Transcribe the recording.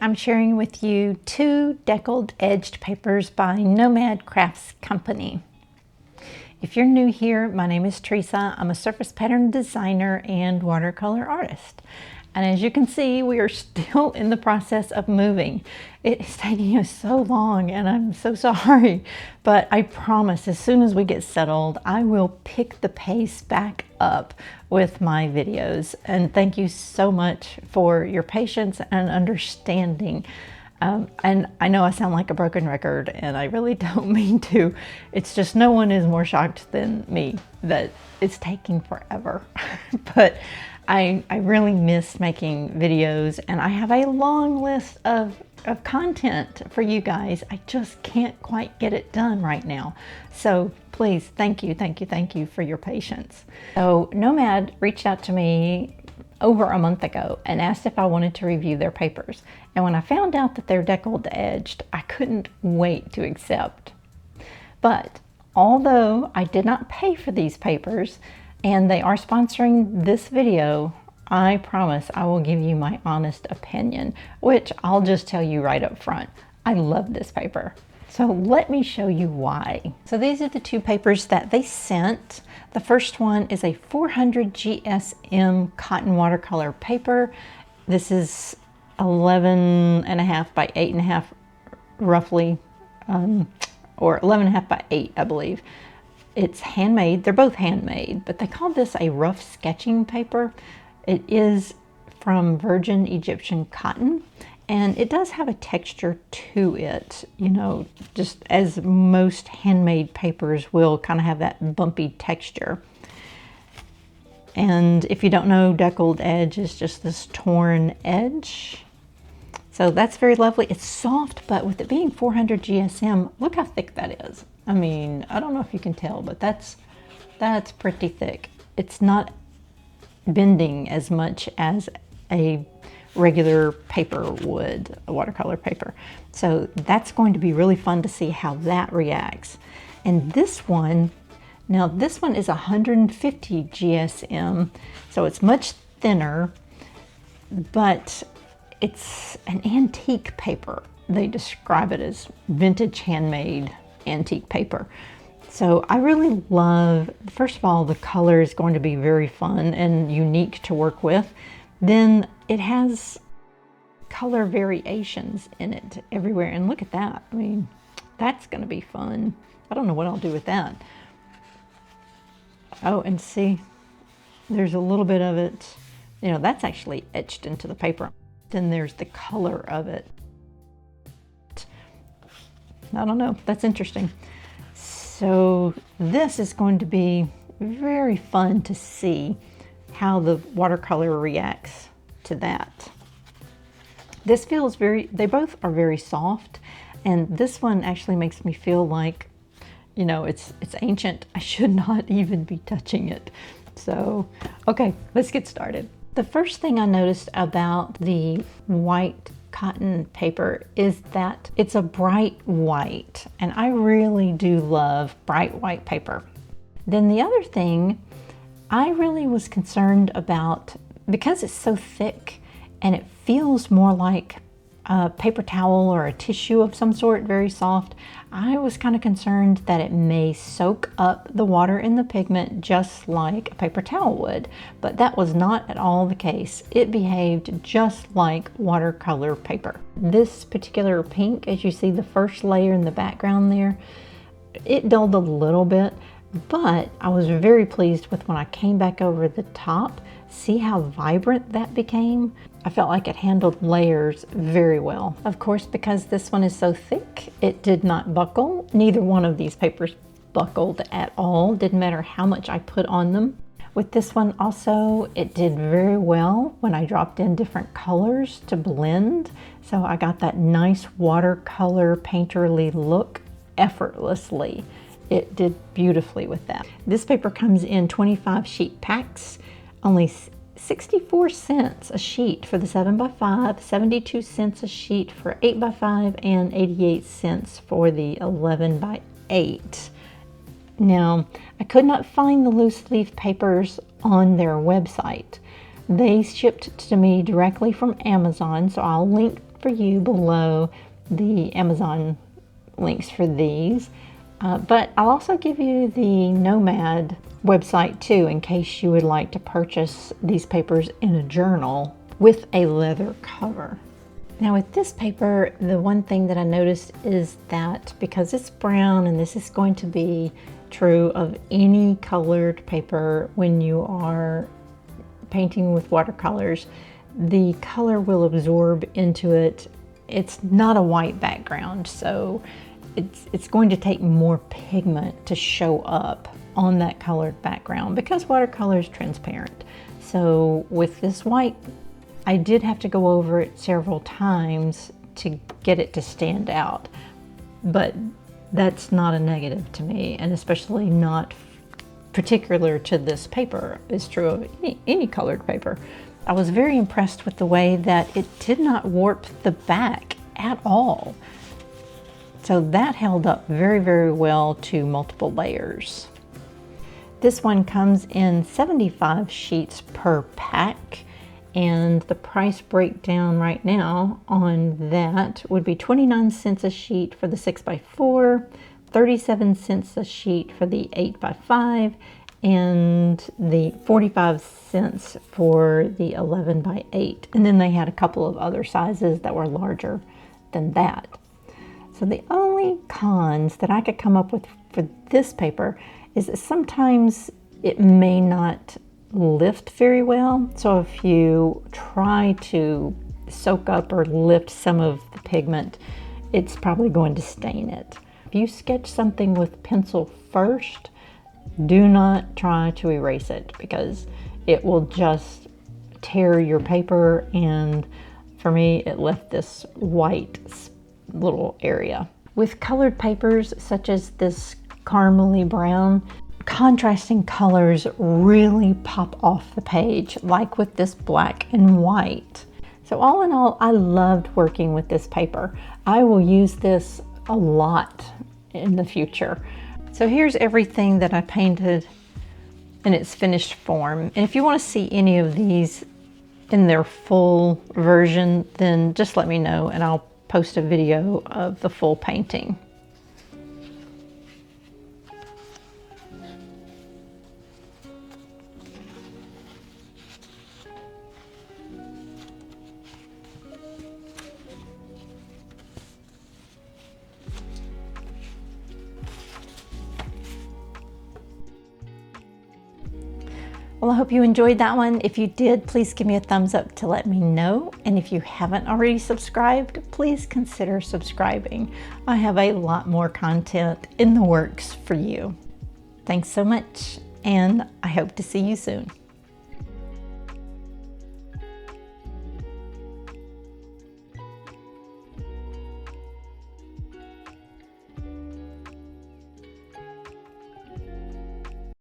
I'm sharing with you 2 deckled edged papers by Nomad Crafts Company. If you're new here, my name is Teresa. I'm a surface pattern designer and watercolor artist. And as you can see, we are still in the process of moving. It's taking us so long and I'm so sorry, but I promise as soon as we get settled, I will pick the pace back up with my videos. And thank you so much for your patience and understanding. And I know I sound like a broken record and I really don't mean to. It's just no one is more shocked than me that it's taking forever. But I really miss making videos and I have a long list of content for you guys. I just can't quite get it done right now. So please, thank you for your patience. So Nomad reached out to me over a month ago and asked if I wanted to review their papers. And when I found out that they're deckled edged, I couldn't wait to accept. But although I did not pay for these papers and they are sponsoring this video, I promise I will give you my honest opinion, which I'll just tell you right up front. I love this paper. So let me show you why. So these are the 2 papers that they sent. The first one is a 400 GSM cotton watercolor paper. This is 11.5 by 8.5 roughly, or 11.5 by 8, I believe. It's handmade. They're both handmade, but they call this a rough sketching paper. It is from virgin Egyptian cotton. And it does have a texture to it, you know, just as most handmade papers will kind of have that bumpy texture. And if you don't know, deckled edge is just this torn edge. So that's very lovely. It's soft, but with it being 400 GSM, look how thick that is. I mean, I don't know if you can tell, but that's pretty thick. It's not bending as much as a regular paper would, a watercolor paper. So that's going to be really fun to see how that reacts. And this one, now this one is 150 GSM, so it's much thinner, but it's an antique paper. They describe it as vintage handmade antique paper. So I really love, first of all, the color is going to be very fun and unique to work with. Then it has color variations in it everywhere. And look at that. I mean, that's going to be fun. I don't know what I'll do with that. Oh, and see, there's a little bit of it, you know, that's actually etched into the paper. Then there's the color of it. I don't know. That's interesting. So this is going to be very fun to see how the watercolor reacts to that. This feels they both are very soft, and this one actually makes me feel like, you know, it's ancient. I should not even be touching it. So, okay, let's get started. The first thing I noticed about the white cotton paper is that it's a bright white, and I really do love bright white paper. Then the other thing I really was concerned about, because it's so thick and it feels more like a paper towel or a tissue of some sort, very soft, I was kind of concerned that it may soak up the water in the pigment just like a paper towel would, but that was not at all the case. It behaved just like watercolor paper. This particular pink, as you see the first layer in the background there, it dulled a little bit, but I was very pleased with when I came back over the top. See how vibrant that became? I felt like it handled layers very well. Of course, because this one is so thick, it did not buckle. Neither one of these papers buckled at all. Didn't matter how much I put on them. With this one also, it did very well when I dropped in different colors to blend. So I got that nice watercolor painterly look effortlessly. It did beautifully with that. This paper comes in 25 sheet packs, only 64 cents a sheet for the 7x5, 72 cents a sheet for 8x5, and 88 cents for the 11x8. Now, I could not find the loose leaf papers on their website. They shipped to me directly from Amazon, so I'll link for you below the Amazon links for these. But I'll also give you the Nomad website too, in case you would like to purchase these papers in a journal with a leather cover. Now with this paper, the one thing that I noticed is that because it's brown, and this is going to be true of any colored paper when you are painting with watercolors, the color will absorb into it. It's not a white background, so it's going to take more pigment to show up on that colored background because watercolor is transparent. So with this white, I did have to go over it several times to get it to stand out, but that's not a negative to me, and especially not particular to this paper. It's true of any colored paper. I was very impressed with the way that it did not warp the back at all. So that held up very, very well to multiple layers. This one comes in 75 sheets per pack, and the price breakdown right now on that would be 29 cents a sheet for the 6x4, 37 cents a sheet for the 8x5, and the 45 cents for the 11x8. And then they had a couple of other sizes that were larger than that. So the only cons that I could come up with for this paper is that sometimes it may not lift very well. So if you try to soak up or lift some of the pigment, it's probably going to stain it. If you sketch something with pencil first, do not try to erase it because it will just tear your paper, and for me it left this white little area. With colored papers such as this caramely brown, contrasting colors really pop off the page, like with this black and white. So all in all, I loved working with this paper. I will use this a lot in the future. So here's everything that I painted in its finished form. And if you want to see any of these in their full version, then just let me know and I'll post a video of the full painting. Well, I hope you enjoyed that one. If you did, please give me a thumbs up to let me know. And if you haven't already subscribed, please consider subscribing. I have a lot more content in the works for you. Thanks so much, and I hope to see you soon.